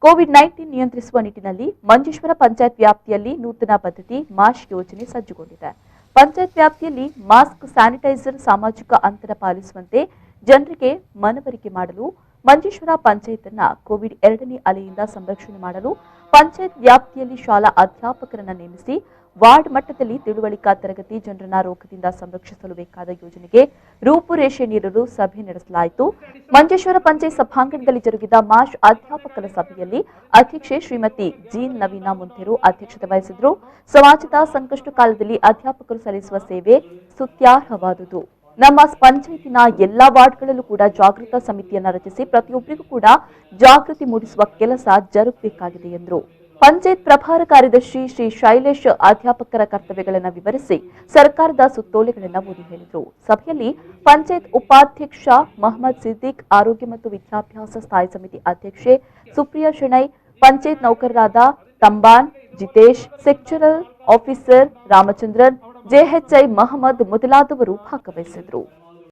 COVID-19 ನಿಯಂತ್ರಿಸುವ ನಿಟ್ಟಿನಲ್ಲಿ ಮಂಜೇಶ್ವರ ಪಂಚಾಯತ್ ವ್ಯಾಪ್ತಿಯಲ್ಲಿ ನೂತನ ಪದ್ಧತಿ ಮಾಶ್ ಯೋಜನೆ ಸಜ್ಜುಗೊಂಡಿದೆ. ಪಂಚಾಯತ್ ವ್ಯಾಪ್ತಿಯಲ್ಲಿ ಮಾಸ್ಕ್, ಸ್ಯಾನಿಟೈಸರ್, ಸಾಮಾಜಿಕ ಅಂತರ ಪಾಲಿಸುವಂತೆ ಜನರಿಗೆ ಮನವರಿಕೆ ಮಾಡಲು ಮಂಜೇಶ್ವರ ಪಂಚಾಯತ್ ಅನ್ನು ಕೋವಿಡ್ 2ನೇ ಅಲೆಯಿಂದ ಸಂರಕ್ಷಣೆ ಮಾಡಲು ಪಂಚಾಯತ್ ವ್ಯಾಪ್ತಿಯಲ್ಲಿ ಶಾಲಾ ಅಧ್ಯಾಪಕರನ್ನು ನೇಮಿಸಿ ವಾರ್ಡ್ ಮಟ್ಟದಲ್ಲಿ ತಿಳುವಳಿಕಾ ತರಗತಿ ಜನರನ್ನ ರೋಗದಿಂದ ಸಂರಕ್ಷಿಸಲು ಬೇಕಾದ ಯೋಜನೆಗೆ ರೂಪುರೇಷೆ ನೀಡಲು ಸಭೆ ನಡೆಸಲಾಯಿತು. ಮಂಜೇಶ್ವರ ಪಂಚಾಯತ್ ಸಭಾಂಗಣದಲ್ಲಿ ಜರುಗಿದ ಮಾಶ್ ಅಧ್ಯಾಪಕರ ಸಭೆಯಲ್ಲಿ ಅಧ್ಯಕ್ಷೆ ಶ್ರೀಮತಿ ಜೀನ್ ನವೀನಾ ಮುಂತೇರು ಅಧ್ಯಕ್ಷತೆ ವಹಿಸಿದರು. ಸಮಾಜದ ಸಂಕಷ್ಟ ಕಾಲದಲ್ಲಿ ಅಧ್ಯಾಪಕರು ಸಲ್ಲಿಸುವ ಸೇವೆ ಸ್ತುತ್ಯಾರ್ಹವಾದುದು. ನಮ್ಮ ಪಂಚಾಯತಿನ ಎಲ್ಲಾ ವಾರ್ಡ್ಗಳಲ್ಲೂ ಕೂಡ ಜಾಗೃತ ಸಮಿತಿಯನ್ನ ರಚಿಸಿ ಪ್ರತಿಯೊಬ್ಬರಿಗೂ ಕೂಡ ಜಾಗೃತಿ ಮೂಡಿಸುವ ಕೆಲಸ ಜರುಗಬೇಕಾಗಿದೆ ಎಂದರು. ಪಂಚಾಯತ್ ಪ್ರಭಾರ ಕಾರ್ಯದರ್ಶಿ ಶ್ರೀ ಶೈಲೇಶ್ ಅಧ್ಯಾಪಕರ ಕರ್ತವ್ಯಗಳನ್ನು ವಿವರಿಸಿ ಸರ್ಕಾರದ ಸುತ್ತೋಲೆಗಳನ್ನು ಓದಿ ಹೇಳಿದರು. ಸಭೆಯಲ್ಲಿ ಪಂಚಾಯತ್ ಉಪಾಧ್ಯಕ್ಷ ಮೊಹಮ್ಮದ್ ಸಿದ್ದಿಕ್, ಆರೋಗ್ಯ ಮತ್ತು ವಿದ್ಯಾಭ್ಯಾಸ ಸ್ಥಾಯಿ ಸಮಿತಿ ಅಧ್ಯಕ್ಷೆ ಸುಪ್ರಿಯಾ ಶೆಣೈ, ಪಂಚಾಯತ್ ನೌಕರರಾದ ತಂಬಾನ್, ಜಿತೇಶ್, ಸೆಕ್ಟರಲ್ ಆಫೀಸರ್ ರಾಮಚಂದ್ರನ್, ಜೆಎಚ್ಐ ಮಹಮ್ಮದ್ ಮೊದಲಾದವರು ಭಾಗವಹಿಸಿದರು.